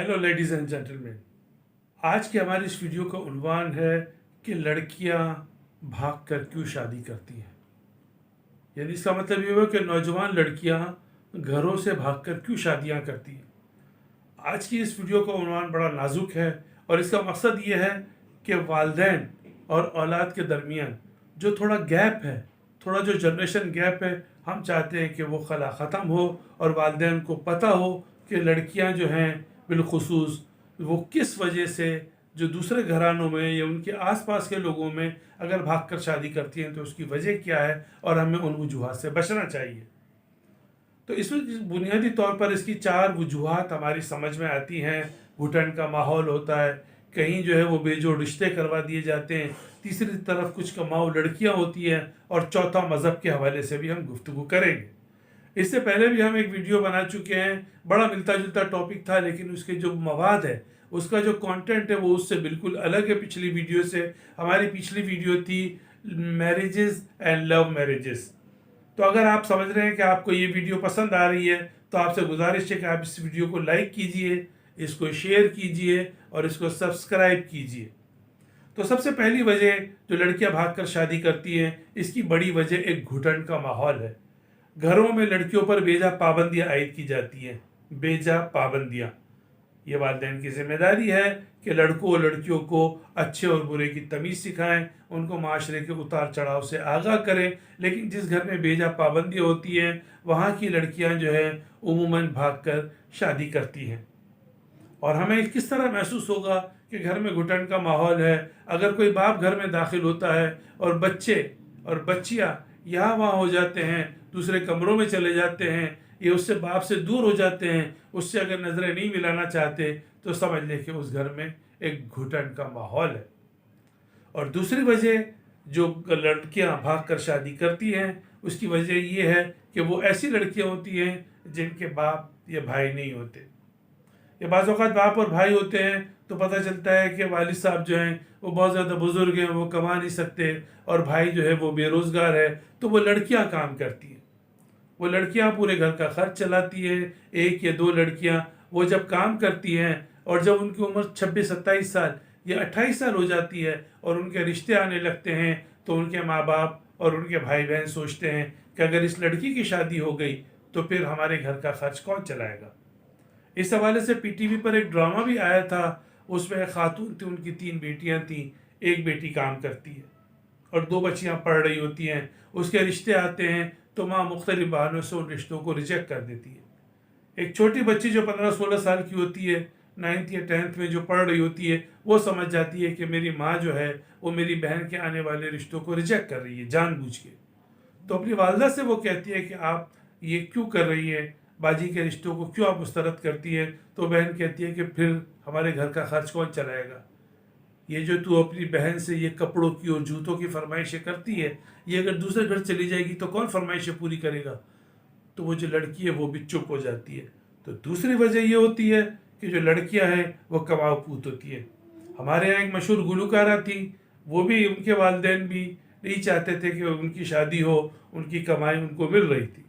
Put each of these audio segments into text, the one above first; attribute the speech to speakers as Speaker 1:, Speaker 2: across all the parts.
Speaker 1: Hello ladies and gentleman. आज की हमारी इस वीडियो का उन्वान है कि लड़कियां भागकर क्यों शादी करती हैं। यानी इसका मतलब ये हुआ कि नौजवान लड़कियां घरों से भागकर क्यों शादियां करती हैं। आज की इस वीडियो का उन्वान बड़ा नाजुक है और इसका मकसद ये है कि वालिदैन और औलाद के दरमियान जो थोड़ा गैप है, थोड़ा जो जनरेशन गैप है, हम चाहते हैं कि वो खला ख़त्म हो और वालिदैन को पता हो कि लड़कियां जो हैं बिलखुसूस वो किस वजह से जो दूसरे घरानों में या उनके आसपास के लोगों में अगर भागकर शादी करती हैं तो उसकी वजह क्या है और हमें उन वजूहात से बचना चाहिए। तो इसमें बुनियादी तौर पर इसकी 4 वजूहात हमारी समझ में आती हैं। घुटन का माहौल होता है, कहीं जो है वो बेजोड़ रिश्ते करवा दिए जाते हैं, तीसरी तरफ कुछ कमाऊ लड़कियां होती हैं और चौथा मज़हब के हवाले से भी हम गुफ्तगू करेंगे। इससे पहले भी हम एक वीडियो बना चुके हैं, बड़ा मिलता जुलता टॉपिक था, लेकिन उसके जो मवाद है, उसका जो कंटेंट है वो उससे बिल्कुल अलग है पिछली वीडियो से। हमारी पिछली वीडियो थी मैरिजेस एंड लव मैरिजेस। तो अगर आप समझ रहे हैं कि आपको ये वीडियो पसंद आ रही है तो आपसे गुजारिश है कि आप इस वीडियो को लाइक कीजिए, इसको शेयर कीजिए और इसको सब्सक्राइब कीजिए। तो सबसे पहली वजह जो लड़कियां भागकर शादी करती हैं, इसकी बड़ी वजह एक घुटन का माहौल है। घरों में लड़कियों पर बेजा पाबंदियां आयद की जाती हैं। बेजा पाबंदियां, ये वालिदैन की जिम्मेदारी है कि लड़कों और लड़कियों को अच्छे और बुरे की तमीज़ सिखाएं, उनको माशरे के उतार चढ़ाव से आगाह करें। लेकिन जिस घर में बेजा पाबंदियां होती हैं वहाँ की लड़कियां जो है उमूमन भागकर शादी करती हैं। और हमें किस तरह महसूस होगा कि घर में घुटन का माहौल है। अगर कोई बाप घर में दाखिल होता है और बच्चे और बच्चियां यहाँ वहाँ हो जाते हैं, दूसरे कमरों में चले जाते हैं, ये उससे बाप से दूर हो जाते हैं, उससे अगर नज़रें नहीं मिलाना चाहते तो समझ लें कि उस घर में एक घुटन का माहौल है। और दूसरी वजह जो लड़कियां भागकर शादी करती हैं उसकी वजह ये है कि वो ऐसी लड़कियां होती हैं जिनके बाप या भाई नहीं होते। ये बाज़ औक़ात बाप और भाई होते हैं तो पता चलता है कि वालिद साहब जो हैं वो बहुत ज़्यादा बुज़ुर्ग हैं, वो कमा नहीं सकते, और भाई जो है वो बेरोज़गार है, तो वो लड़कियां काम करती हैं। वो लड़कियां पूरे घर का खर्च चलाती हैं। 1 या 2 लड़कियां वो जब काम करती हैं और जब उनकी उम्र 26-27 साल या 28 साल हो जाती है और उनके रिश्ते आने लगते हैं तो उनके माँ बाप और उनके भाई बहन सोचते हैं कि अगर इस लड़की की शादी हो गई तो फिर हमारे घर का खर्च कौन चलाएगा। इस हवाले से पीटीवी पर एक ड्रामा भी आया था, उसमें एक खातून थी, उनकी 3 बेटियां थीं, एक बेटी काम करती है और 2 बच्चियां पढ़ रही होती हैं। उसके रिश्ते आते हैं तो माँ मुख्तलिफ बहानों से उन रिश्तों को रिजेक्ट कर देती है। एक छोटी बच्ची जो 15-16 साल की होती है, 9th या 10th में जो पढ़ रही होती है, वो समझ जाती है कि मेरी माँ जो है वो मेरी बहन के आने वाले रिश्तों को रिजेक्ट कर रही है जानबूझ के। तो अपनी वालदा से वो कहती है कि आप ये क्यों कर रही है, बाजी के रिश्तों को क्यों आप मुस्तरद करती है। तो बहन कहती है कि फिर हमारे घर का खर्च कौन चलाएगा। ये जो तू अपनी बहन से ये कपड़ों की और जूतों की फरमाइशें करती है, ये अगर दूसरे घर चली जाएगी तो कौन फरमाइशें पूरी करेगा। तो वो जो लड़की है वो भी चुप हो जाती है। तो दूसरी वजह ये होती है कि जो लड़कियां हैं वो कमाऊ पूत होती है। हमारे यहाँ एक मशहूर गुलकारा थी, वो भी उनके वालिदैन भी नहीं चाहते थे कि उनकी शादी हो, उनकी कमाई उनको मिल रही थी।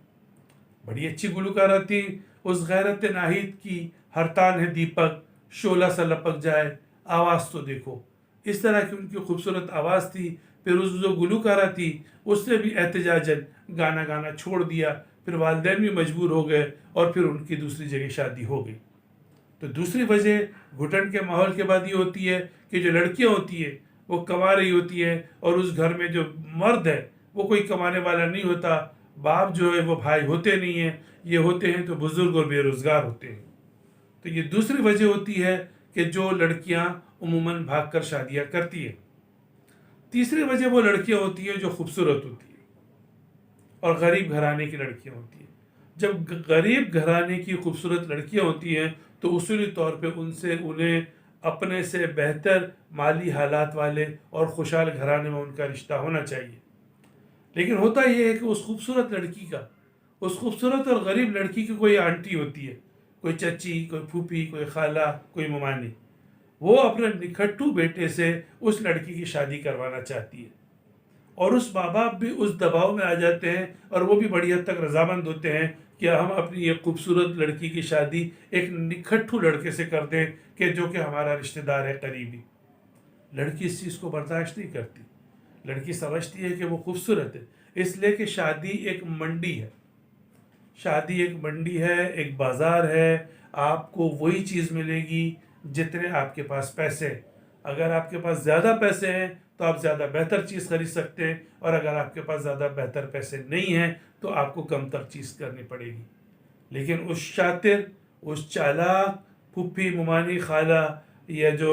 Speaker 1: बड़ी अच्छी गुलकारा थी, उस गैरत नाहिद की हर तान है दीपक, शोला सा लपक जाए, आवाज़ तो देखो। इस तरह की उनकी खूबसूरत आवाज़ थी। फिर उस जो गुलकारा थी उसने भी एहतजाजन गाना गाना छोड़ दिया। फिर वालिदैन भी मजबूर हो गए और फिर उनकी दूसरी जगह शादी हो गई। तो दूसरी वजह घुटन के माहौल के बाद ये होती है कि जो लड़कियां होती है वो कमा रही होती है और उस घर में जो मर्द है वो कोई कमाने वाला नहीं होता। बाप जो है वो भाई होते नहीं हैं, ये होते हैं तो बुज़ुर्ग और बेरोज़गार होते हैं। तो ये दूसरी वजह होती है कि जो लड़कियां उमूमन भागकर शादियां करती हैं। तीसरी वजह वो लड़कियां होती हैं जो खूबसूरत होती हैं और गरीब घराने की लड़कियां होती हैं। जब गरीब घराने की खूबसूरत लड़कियां होती हैं तो उसूली तौर पे उन्हें अपने से बेहतर माली हालात वाले और खुशहाल घराने में उनका रिश्ता होना चाहिए। लेकिन होता यह है कि उस खूबसूरत लड़की का, उस खूबसूरत और गरीब लड़की की कोई आंटी होती है, कोई चची, कोई फूफी, कोई खाला, कोई ममानी, वो अपने निखट्टू बेटे से उस लड़की की शादी करवाना चाहती है और उस माँ बाप भी उस दबाव में आ जाते हैं और वो भी बड़ी हद तक रजामंद होते हैं کہ ہم اپنی ایک خوبصورت لڑکی کی شادی ایک نکھٹو لڑکے سے کر دیں کہ جو کہ ہمارا رشتہ دار ہے قریبی. لڑکی اس چیز کو برداشت نہیں کرتی. لڑکی سمجھتی ہے کہ وہ خوبصورت ہے، اس لیے کہ شادی ایک منڈی ہے. شادی ایک منڈی ہے، ایک بازار ہے. آپ کو وہی چیز ملے گی جتنے آپ کے پاس پیسے ہیں. اگر آپ کے پاس زیادہ پیسے ہیں تو آپ زیادہ بہتر چیز خرید سکتے ہیں، اور اگر آپ کے پاس زیادہ بہتر پیسے نہیں ہیں تو آپ کو کم تر چیز کرنی پڑے گی. لیکن اس شاطر، اس چالاک پھپھی، ممانی، خالہ یا جو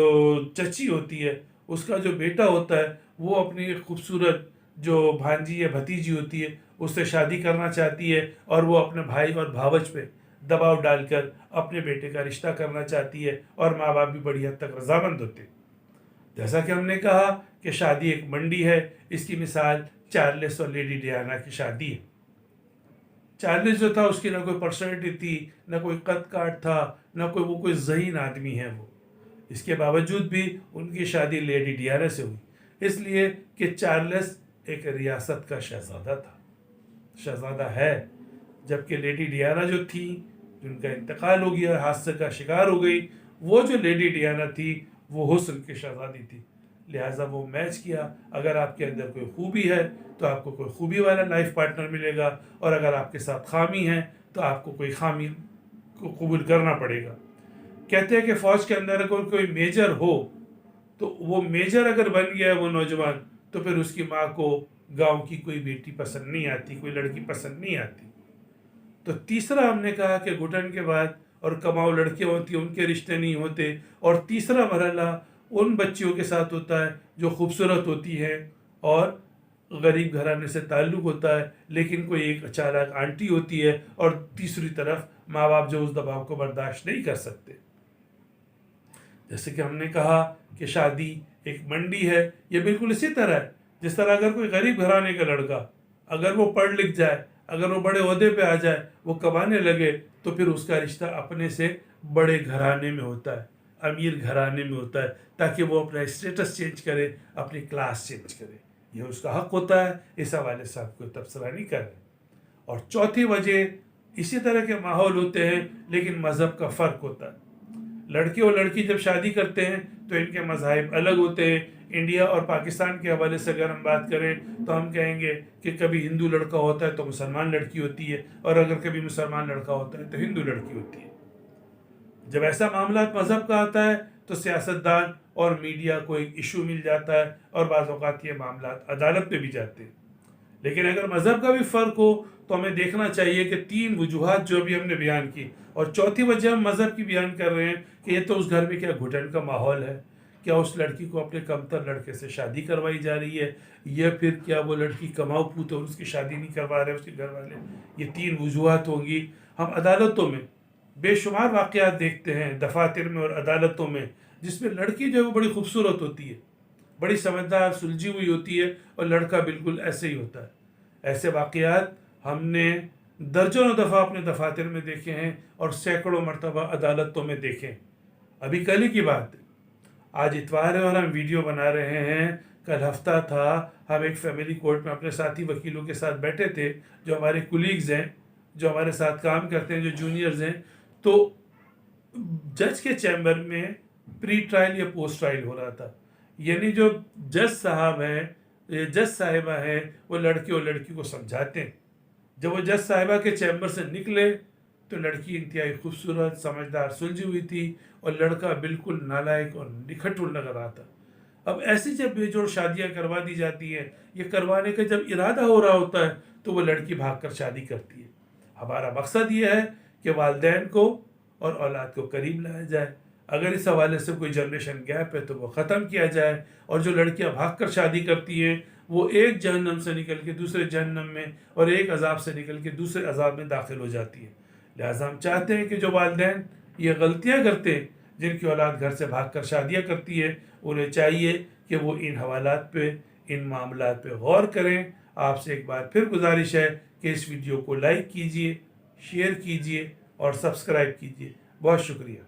Speaker 1: چچی ہوتی ہے، اس کا جو بیٹا ہوتا ہے وہ اپنی خوبصورت جو بھانجی یا بھتیجی ہوتی ہے اس سے شادی کرنا چاہتی ہے، اور وہ اپنے بھائی اور بھاوج پہ دباؤ ڈال کر اپنے بیٹے کا رشتہ کرنا چاہتی ہے، اور ماں باپ بھی بڑی حد تک رضامند ہوتے ہیں. جیسا کہ ہم نے کہا کہ شادی ایک منڈی ہے، اس کی مثال چارلس اور لیڈی ڈیانا کی شادی ہے. چارلس جو تھا اس کی نہ کوئی پرسنالٹی تھی، نہ کوئی قد کاٹ تھا، نہ وہ کوئی ذہین آدمی ہے. وہ اس کے باوجود بھی ان کی شادی لیڈی ڈیانا سے ہوئی، اس لیے کہ چارلس ایک ریاست کا شہزادہ تھا، شہزادہ ہے، جبکہ لیڈی ڈیانا جو تھی، جن کا انتقال ہو گیا، حادثے کا شکار ہو گئی، وہ جو لیڈی ڈیانا تھی وہ حسن کی شہزادی تھی. لہٰذا وہ میچ کیا. اگر آپ کے اندر کوئی خوبی ہے تو آپ کو کوئی خوبی والا لائف پارٹنر ملے گا، اور اگر آپ کے ساتھ خامی ہے تو آپ کو کوئی خامی کو قبول کرنا پڑے گا. کہتے ہیں کہ فوج کے اندر اگر کوئی میجر ہو تو وہ میجر اگر بن گیا ہے وہ نوجوان، تو پھر اس کی ماں کو گاؤں کی کوئی بیٹی پسند نہیں آتی، کوئی لڑکی پسند نہیں آتی. تو تیسرا ہم نے کہا کہ گھٹن کے بعد اور کماؤ لڑکیاں ہوتی ہیں، ان کے رشتے نہیں ہوتے. اور تیسرا مرحلہ ان بچیوں کے ساتھ ہوتا ہے جو خوبصورت ہوتی ہیں اور غریب گھرانے سے تعلق ہوتا ہے، لیکن کوئی ایک چالاک آنٹی ہوتی ہے، اور تیسری طرف ماں باپ جو اس دباؤ کو برداشت نہیں کر سکتے. جیسے کہ ہم نے کہا کہ شادی ایک منڈی ہے، یہ بالکل اسی طرح ہے جس طرح اگر کوئی غریب گھرانے کا لڑکا اگر وہ پڑھ لکھ جائے، اگر وہ بڑے عہدے پہ آ جائے، وہ کمانے لگے، تو پھر اس کا رشتہ اپنے سے بڑے گھرانے میں ہوتا ہے، امیر گھرانے میں ہوتا ہے، تاکہ وہ اپنا اسٹیٹس چینج کرے، اپنی کلاس چینج کرے. یہ اس کا حق ہوتا ہے، اس حوالے سے آپ کوئی تبصرہ نہیں کر رہے. اور چوتھی وجہ، اسی طرح کے ماحول ہوتے ہیں لیکن مذہب کا فرق ہوتا ہے. لڑکے اور لڑکی جب شادی کرتے ہیں تو ان کے مذاہب الگ ہوتے ہیں. انڈیا اور پاکستان کے حوالے سے اگر ہم بات کریں تو ہم کہیں گے کہ کبھی ہندو لڑکا ہوتا ہے تو مسلمان لڑکی ہوتی ہے، اور اگر کبھی مسلمان لڑکا ہوتا ہے تو ہندو لڑکی ہوتی ہے. جب ایسا معاملات مذہب کا آتا ہے تو سیاستدان اور میڈیا کو ایک ایشو مل جاتا ہے، اور بعض اوقات یہ معاملات عدالت پہ بھی جاتے ہیں. لیکن اگر مذہب کا بھی فرق ہو تو ہمیں دیکھنا چاہیے کہ تین وجوہات جو بھی ہم نے بیان کی، اور چوتھی وجہ ہم مذہب کی بیان کر رہے ہیں کہ یہ تو اس گھر میں کیا گھٹن کا ماحول ہے، کیا اس لڑکی کو اپنے کمتر لڑکے سے شادی کروائی جا رہی ہے، یا پھر کیا وہ لڑکی کماؤ پوت اور اس کی شادی نہیں کروا رہے اس کے گھر والے. یہ تین وجوہات ہوں گی. ہم عدالتوں میں بے شمار واقعات دیکھتے ہیں، دفاتر میں اور عدالتوں میں، جس میں لڑکی جو ہے وہ بڑی خوبصورت ہوتی ہے، بڑی سمجھدار سلجھی ہوئی ہوتی ہے، اور لڑکا بالکل ایسے ہی ہوتا ہے. ایسے واقعات ہم نے درجنوں دفعہ اپنے دفاتر میں دیکھے ہیں، اور سینکڑوں مرتبہ عدالتوں میں دیکھے. ابھی کل ہی کی بات ہے، آج اتوار ہے اور ہم ویڈیو بنا رہے ہیں. کل ہفتہ تھا، ہم ایک فیملی کورٹ میں اپنے ساتھی وکیلوں کے ساتھ بیٹھے تھے جو ہمارے کولیگز ہیں، جو ہمارے ساتھ کام کرتے ہیں، جو جونیئرز ہیں. تو جج کے چیمبر میں پری ٹرائل یا پوسٹ ٹرائل ہو رہا تھا. یعنی جو جج صاحب ہیں، جج صاحبہ ہیں، وہ لڑکے اور لڑکی کو سمجھاتے ہیں. جب وہ جج صاحبہ کے چیمبر سے نکلے تو لڑکی انتہائی خوبصورت، سمجھدار، سلجھی ہوئی تھی، اور لڑکا بالکل نالائق اور نکھٹو لگ رہا تھا. اب ایسی جب بے جوڑ شادیاں کروا دی جاتی ہیں، یہ کروانے کا جب ارادہ ہو رہا ہوتا ہے تو وہ لڑکی بھاگ کر شادی کرتی ہے. ہمارا مقصد یہ ہے کہ والدین کو اور اولاد کو قریب لایا جائے. اگر اس حوالے سے کوئی جنریشن گیپ ہے تو وہ ختم کیا جائے. اور جو لڑکیاں بھاگ کر شادی کرتی ہیں وہ ایک جہنم سے نکل کے دوسرے جہنم میں، اور ایک عذاب سے نکل کے دوسرے عذاب میں داخل ہو جاتی ہیں. لہٰذا ہم چاہتے ہیں کہ جو والدین یہ غلطیاں کرتے ہیں، جن کی اولاد گھر سے بھاگ کر شادیاں کرتی ہے، انہیں چاہیے کہ وہ ان حوالات پہ، ان معاملات پہ غور کریں. آپ سے ایک بار پھر گزارش ہے کہ اس ویڈیو کو لائک کیجئے، شیئر کیجئے اور سبسکرائب کیجئے. بہت شکریہ.